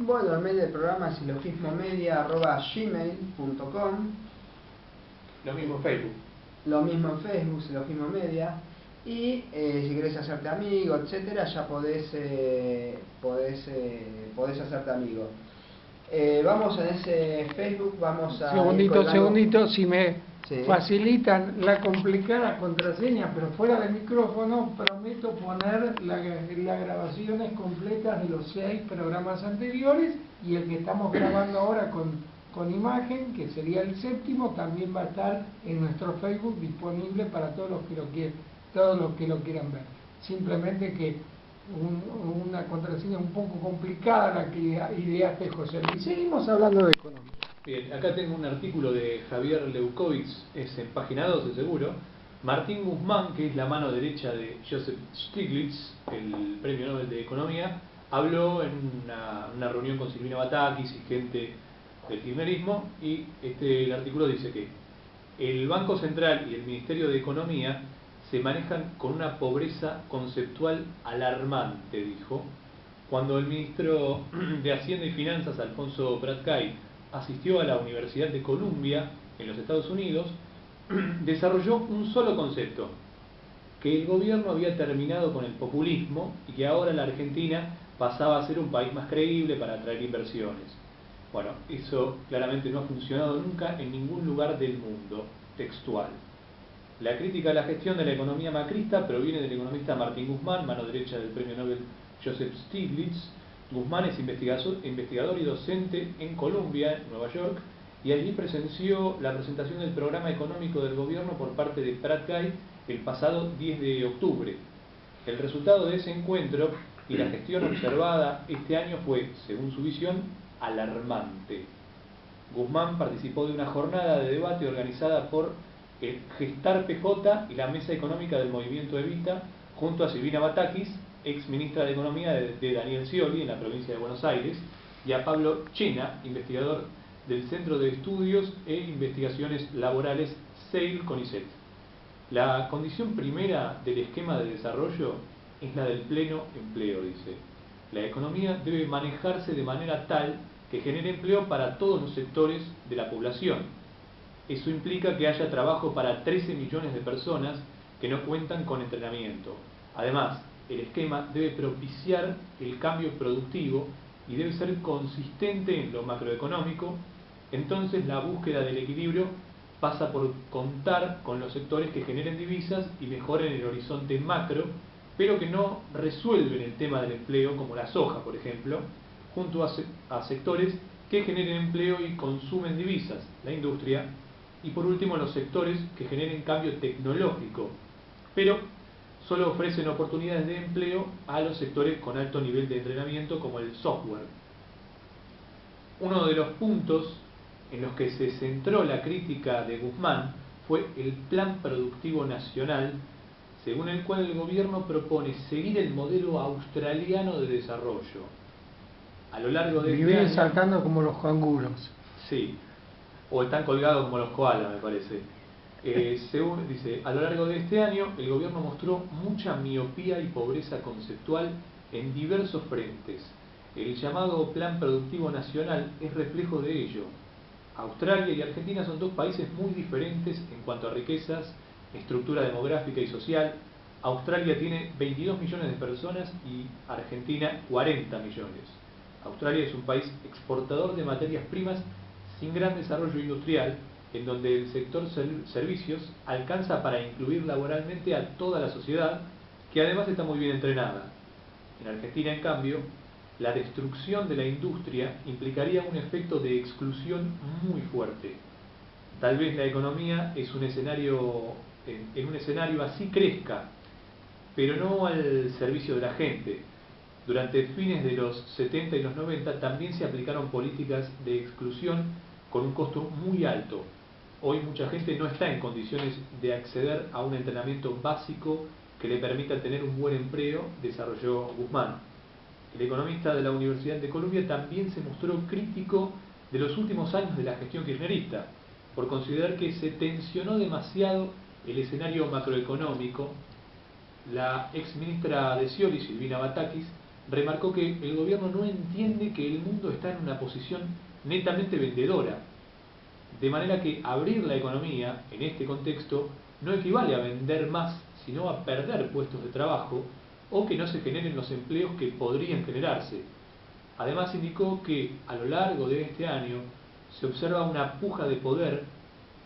Bueno, el mail del programa es silogismomedia@gmail.com. Lo mismo en Facebook. Lo mismo en Facebook, Silogismo Media. Y si querés hacerte amigo, etcétera, ya podés hacerte amigo. Vamos en ese Facebook, vamos a Segundito, si me sí. facilitan la complicada contraseña, pero fuera del micrófono, prometo poner las grabaciones completas de los 6 programas anteriores, y el que estamos grabando ahora con imagen, que sería el 7º, también va a estar en nuestro Facebook disponible para todos los que lo quieran ver. Simplemente que una contraseña un poco complicada la que ideaste, José Luis. Seguimos hablando de economía. Bien, acá tengo un artículo de Javier Leucovitz, es en página 12 seguro. Martín Guzmán, que es la mano derecha de Joseph Stiglitz, el premio Nobel de Economía, habló en una reunión con Silvina Batakis y gente del kirchnerismo, y el artículo dice que el Banco Central y el Ministerio de Economía se manejan con una pobreza conceptual alarmante, dijo, cuando el ministro de Hacienda y Finanzas, Alfonso Prat-Gay, asistió a la Universidad de Columbia, en los Estados Unidos, desarrolló un solo concepto: que el gobierno había terminado con el populismo y que ahora la Argentina pasaba a ser un país más creíble para atraer inversiones. Bueno, eso claramente no ha funcionado nunca en ningún lugar del mundo. Textual. La crítica a la gestión de la economía macrista proviene del economista Martín Guzmán, mano derecha del premio Nobel Joseph Stiglitz. Guzmán es investigador y docente en Columbia, Nueva York, y allí presenció la presentación del programa económico del gobierno por parte de Prat-Gay el pasado 10 de octubre. El resultado de ese encuentro y la gestión observada este año fue, según su visión, alarmante. Guzmán participó de una jornada de debate organizada por el Gestar PJ y la Mesa Económica del Movimiento Evita, junto a Silvina Batakis, ex ministra de Economía de Daniel Scioli en la provincia de Buenos Aires, y a Pablo Chena, investigador del Centro de Estudios e Investigaciones Laborales CEIL-CONICET. La condición primera del esquema de desarrollo es la del pleno empleo, dice. La economía debe manejarse de manera tal que genere empleo para todos los sectores de la población. Eso implica que haya trabajo para 13 millones de personas que no cuentan con entrenamiento. Además, el esquema debe propiciar el cambio productivo y debe ser consistente en lo macroeconómico. Entonces, la búsqueda del equilibrio pasa por contar con los sectores que generen divisas y mejoren el horizonte macro, pero que no resuelven el tema del empleo, como la soja, por ejemplo, junto a sectores que generen empleo y consumen divisas, la industria, y por último los sectores que generen cambio tecnológico, pero solo ofrecen oportunidades de empleo a los sectores con alto nivel de entrenamiento, como el software. Uno de los puntos en los que se centró la crítica de Guzmán fue el Plan Productivo Nacional, según el cual el gobierno propone seguir el modelo australiano de desarrollo. A lo largo de Viven este año, saltando como los canguros. Sí, o están colgados como los koalas, me parece. Según dice, a lo largo de este año el gobierno mostró mucha miopía y pobreza conceptual en diversos frentes. El llamado Plan Productivo Nacional es reflejo de ello. Australia y Argentina son dos países muy diferentes en cuanto a riquezas, estructura demográfica y social. Australia tiene 22 millones de personas y Argentina 40 millones. Australia es un país exportador de materias primas sin gran desarrollo industrial, en donde el sector servicios alcanza para incluir laboralmente a toda la sociedad, que además está muy bien entrenada. En Argentina, en cambio, la destrucción de la industria implicaría un efecto de exclusión muy fuerte. Tal vez la economía es un escenario, en un escenario así crezca, pero no al servicio de la gente. Durante fines de los 70 y los 90 también se aplicaron políticas de exclusión con un costo muy alto. Hoy mucha gente no está en condiciones de acceder a un entrenamiento básico que le permita tener un buen empleo, desarrolló Guzmán. El economista de la Universidad de Columbia también se mostró crítico de los últimos años de la gestión kirchnerista, por considerar que se tensionó demasiado el escenario macroeconómico. La ex ministra de Scioli, Silvina Batakis, remarcó que el gobierno no entiende que el mundo está en una posición netamente vendedora, de manera que abrir la economía en este contexto no equivale a vender más, sino a perder puestos de trabajo o que no se generen los empleos que podrían generarse. Además indicó que a lo largo de este año se observa una puja de poder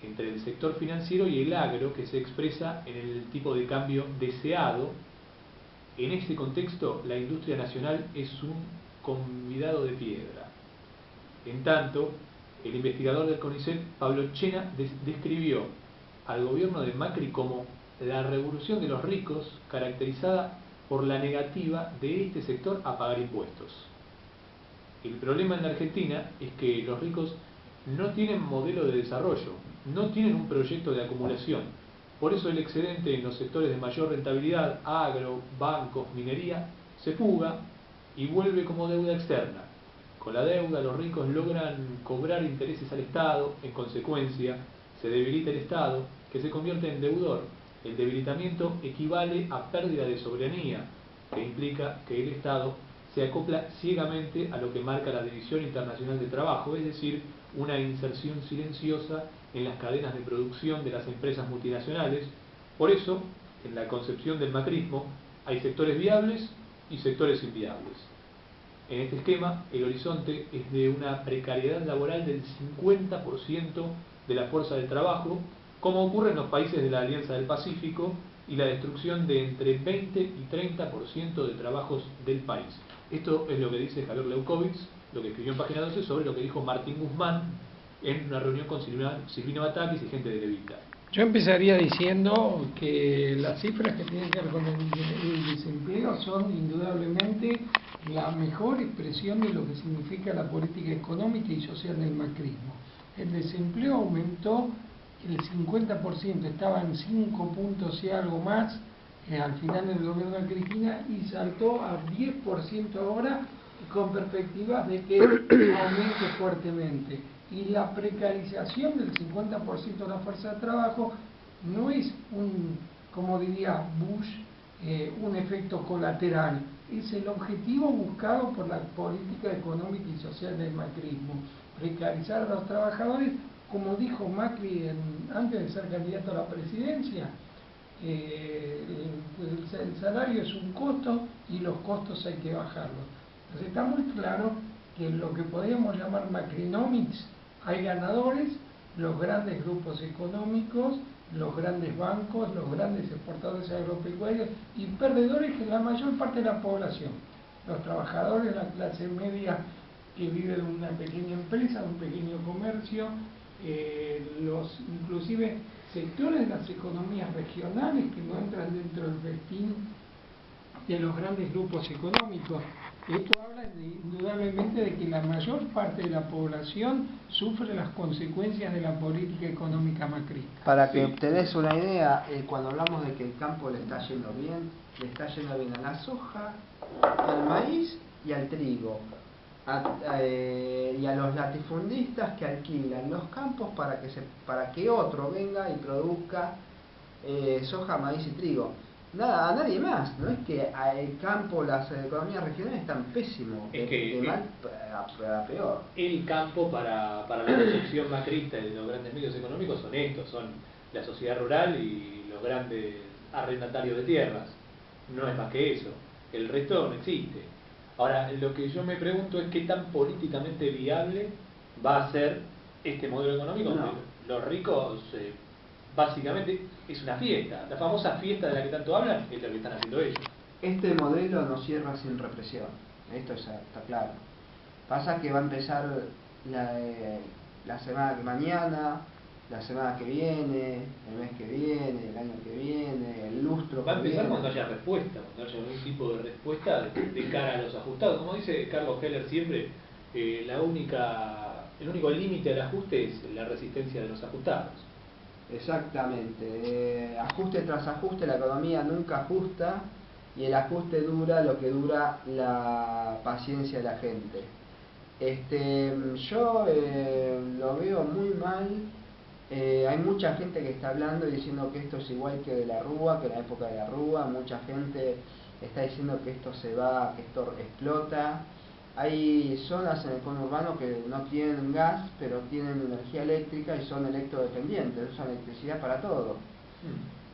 entre el sector financiero y el agro que se expresa en el tipo de cambio deseado. En este contexto, la industria nacional es un convidado de piedra. En tanto, el investigador del CONICET, Pablo Chena, describió al gobierno de Macri como la revolución de los ricos, caracterizada por la negativa de este sector a pagar impuestos. El problema en la Argentina es que los ricos no tienen modelo de desarrollo, no tienen un proyecto de acumulación. Por eso el excedente en los sectores de mayor rentabilidad, agro, bancos, minería, se fuga y vuelve como deuda externa. Con la deuda los ricos logran cobrar intereses al Estado, en consecuencia se debilita el Estado, que se convierte en deudor. El debilitamiento equivale a pérdida de soberanía, que implica que el Estado se acopla ciegamente a lo que marca la División Internacional de Trabajo, es decir, una inserción silenciosa en las cadenas de producción de las empresas multinacionales. Por eso, en la concepción del macrismo, hay sectores viables y sectores inviables. En este esquema, el horizonte es de una precariedad laboral del 50% de la fuerza de trabajo, como ocurre en los países de la Alianza del Pacífico, y la destrucción de entre 20 y 30% de trabajos del país. Esto es lo que dice Javier Leukovics, lo que escribió en Página 12 sobre lo que dijo Martín Guzmán en una reunión con Silvino Batakis y gente de Levita. Yo empezaría diciendo que las cifras que tienen que ver con el desempleo son indudablemente la mejor expresión de lo que significa la política económica y social del macrismo. El desempleo aumentó el 50%, estaba en 5 puntos y algo más al final del gobierno de Cristina y saltó a 10% ahora con perspectivas de que aumente fuertemente. Y la precarización del 50% de la fuerza de trabajo no es como diría Bush, un efecto colateral, es el objetivo buscado por la política económica y social del macrismo, precarizar a los trabajadores, como dijo Macri antes de ser candidato a la presidencia. El salario es un costo y los costos hay que bajarlos. Entonces está muy claro que en lo que podríamos llamar Macrinomics hay ganadores, los grandes grupos económicos, los grandes bancos, los grandes exportadores agropecuarios, y perdedores que la mayor parte de la población, los trabajadores, la clase media que vive de una pequeña empresa, de un pequeño comercio, los inclusive sectores de las economías regionales que no entran dentro del festín de los grandes grupos económicos. Esto habla indudablemente de que la mayor parte de la población sufre las consecuencias de la política económica macrista. Para que te des una idea, cuando hablamos de que el campo le está yendo bien a la soja, al maíz y al trigo, y a los latifundistas que alquilan los campos para que otro venga y produzca soja, maíz y trigo. Nada, a nadie más. No es que el campo, las economías regionales están pésimos, de mal a peor. El campo para la concepción macrista de los grandes medios económicos son estos, son la sociedad rural y los grandes arrendatarios de tierras. No es más que eso. El resto no existe. Ahora, lo que yo me pregunto es qué tan políticamente viable va a ser este modelo económico, donde los ricos básicamente es una fiesta. La famosa fiesta de la que tanto hablan es lo que están haciendo ellos. Este modelo no cierra sin represión, esto ya está claro. Pasa que va a empezar la semana que mañana, la semana que viene, el mes que viene, el año que viene, el lustro que viene. Va a empezar cuando haya respuesta, cuando haya algún tipo de respuesta de cara a los ajustados. Como dice Carlos Heller siempre, el único límite al ajuste es la resistencia de los ajustados. Exactamente, ajuste tras ajuste, la economía nunca ajusta y el ajuste dura lo que dura la paciencia de la gente. Yo lo veo muy mal. Hay mucha gente que está hablando y diciendo que esto es igual que de la Rúa, que en la época de la Rúa, mucha gente está diciendo que esto se va, que esto explota. Hay zonas en el conurbano que no tienen gas, pero tienen energía eléctrica y son electrodependientes, usan electricidad para todo.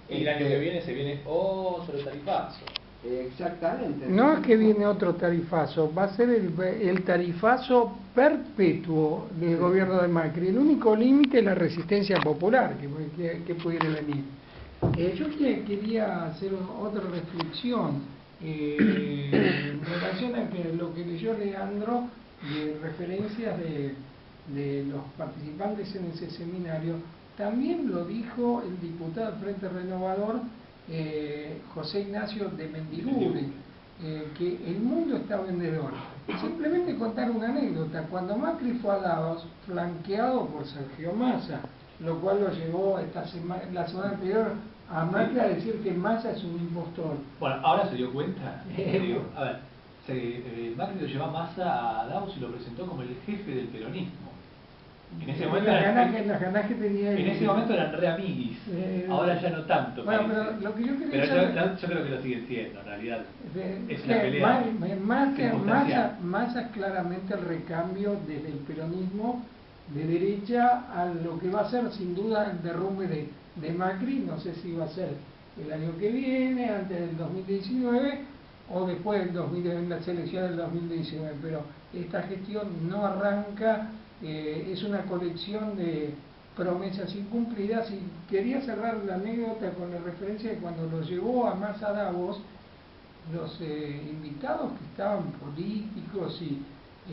Y el año que viene se viene otro tarifazo. Exactamente. No es que viene otro tarifazo, va a ser el tarifazo perpetuo del gobierno de Macri. El único límite es la resistencia popular que pudiera venir. Yo quería hacer otra reflexión en relación a lo que leyó Leandro de referencias de los participantes en ese seminario. También lo dijo el diputado del Frente Renovador, José Ignacio de Mendiburi, que el mundo está vendedor. Simplemente contar una anécdota: cuando Macri fue a Davos, flanqueado por Sergio Massa, lo cual lo llevó la semana anterior a Macri a decir que Massa es un impostor. Bueno, ahora se dio cuenta. A ver, Macri lo llevó a Massa a Davos y lo presentó como el jefe del peronismo. En ese momento en ese momento eran re amiguis, ahora ya no tanto. Bueno, pero lo que yo quería yo creo que lo siguen siendo, en realidad. Es la pelea. Massa es claramente el recambio desde el peronismo de derecha a lo que va a ser sin duda el derrumbe de Macri. No sé si va a ser el año que viene, antes del 2019 o después en las elecciones del 2019, pero esta gestión no arranca. Es una colección de promesas incumplidas, y quería cerrar la anécdota con la referencia de cuando lo llevó a Massa Davos, los invitados que estaban políticos y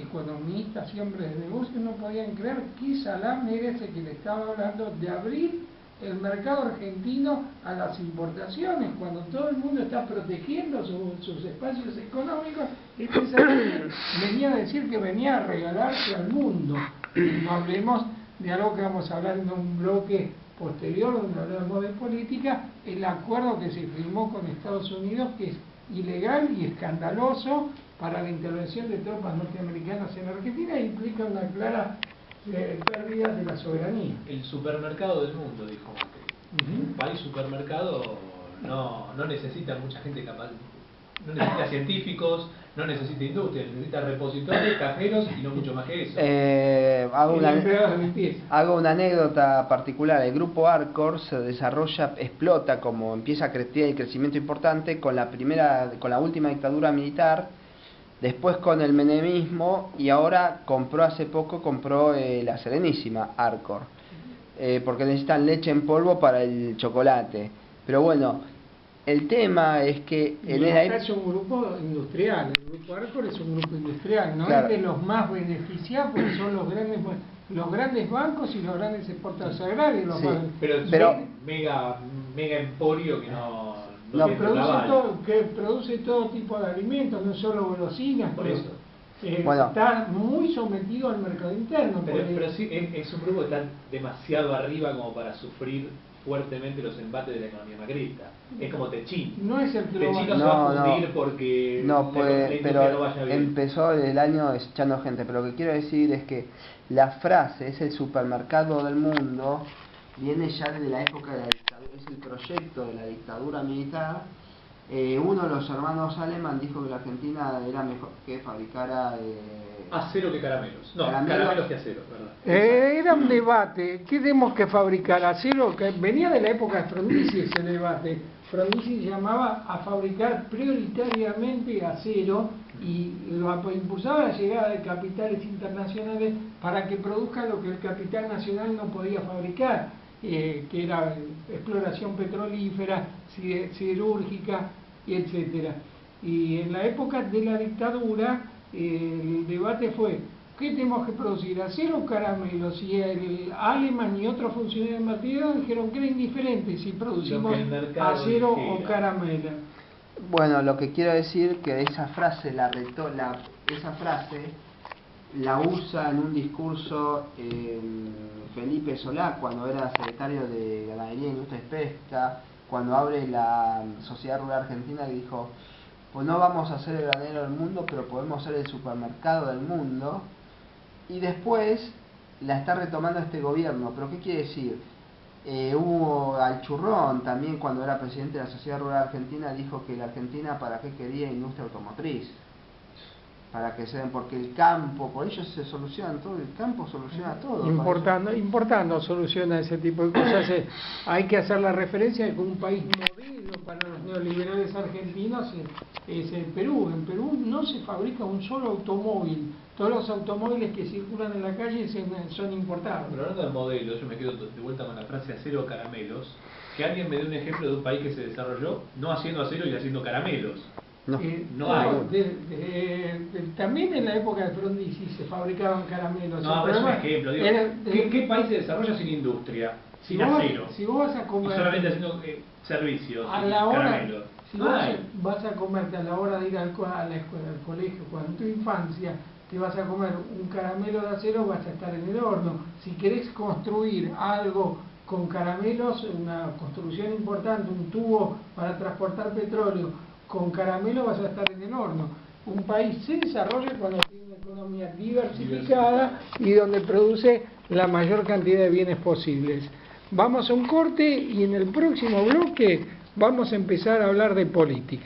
economistas y hombres de negocios no podían creer qué salame era ese que le estaba hablando de abrir el mercado argentino a las importaciones, cuando todo el mundo está protegiendo sus espacios económicos. Este salame venía a decir que venía a regalarse al mundo. No hablemos de algo que vamos a hablar en un bloque posterior, donde hablamos de política, el acuerdo que se firmó con Estados Unidos, que es ilegal y escandaloso para la intervención de tropas norteamericanas en Argentina, e implica una clara pérdida de la soberanía. El supermercado del mundo, dijo Macri. Un país supermercado no necesita mucha gente capaz, no necesita científicos, no necesita industria, necesita repositores, cajeros y no mucho más que eso. Hago una anécdota particular. El grupo Arcor se desarrolla, explota, como empieza a crecer el crecimiento importante con la última dictadura militar, después con el menemismo, y ahora hace poco compró la Serenísima Arcor, porque necesitan leche en polvo para el chocolate. Pero bueno, el tema es que es un grupo industrial. El grupo Arcor es un grupo industrial, no claro. Es de los más beneficiados, porque son los grandes bancos y los grandes exportadores agrarios. Los sí, más, pero mega emporio que produce todo tipo de alimentos, no solo golosinas. Por eso. Está muy sometido al mercado interno. Pero sí, es un grupo que está demasiado arriba como para sufrir fuertemente los embates de la economía macrista. Es como Techín. No es el Techín no se va a fundir porque la industria no vaya bien. Empezó el año echando gente, pero lo que quiero decir es que la frase es el supermercado del mundo, viene ya desde la época de la dictadura, es el proyecto de la dictadura militar. Uno de los hermanos Aleman dijo que la Argentina era mejor que fabricara acero que caramelos. No, caramelos que acero, ¿verdad? Era un debate. ¿Qué tenemos que fabricar? Acero, que venía de la época de Frondizi ese debate. Frondizi llamaba a fabricar prioritariamente acero y lo impulsaba la llegada de capitales internacionales para que produzca lo que el capital nacional no podía fabricar, que era exploración petrolífera, siderúrgica, y etcétera. Y en la época de la dictadura el debate fue: ¿qué tenemos que producir? ¿Acero o caramelos? Y el Aleman y otros funcionarios del partido dijeron que era indiferente si producimos acero o caramelo. Bueno, lo que quiero decir que esa frase la usa en un discurso Felipe Solá cuando era secretario de Ganadería, Industria y Pesca, cuando abre la Sociedad Rural Argentina, y dijo: pues no vamos a ser el granero del mundo, pero podemos ser el supermercado del mundo. Y después la está retomando este gobierno. ¿Pero qué quiere decir? Hubo al Churrón también, cuando era presidente de la Sociedad Rural Argentina, dijo que la Argentina para qué quería industria automotriz, para que se den, porque el campo, por ellos se solucionan todo, el campo soluciona todo. Importando soluciona ese tipo de cosas. Hay que hacer la referencia de que un país modelo para los neoliberales argentinos es el Perú. En Perú no se fabrica un solo automóvil. Todos los automóviles que circulan en la calle son importados. Pero hablando de modelos, yo me quedo de vuelta con la frase acero caramelos. Que alguien me dé un ejemplo de un país que se desarrolló no haciendo acero y haciendo caramelos. No hay. También en la época de Frondizi se fabricaban caramelos. No, pero es un ejemplo. Digo, ¿qué país se desarrolla sin industria? Sin acero. Si vos vas a comer, y solamente haciendo servicios a y la hora, caramelos. si vos vas a comerte a la hora de ir a la escuela, al colegio, cuando en tu infancia te vas a comer un caramelo de acero, vas a estar en el horno. Si querés construir algo con caramelos, una construcción importante, un tubo para transportar petróleo, con caramelo vas a estar en el horno. Un país se desarrolla cuando tiene una economía diversificada y donde produce la mayor cantidad de bienes posibles. Vamos a un corte y en el próximo bloque vamos a empezar a hablar de política.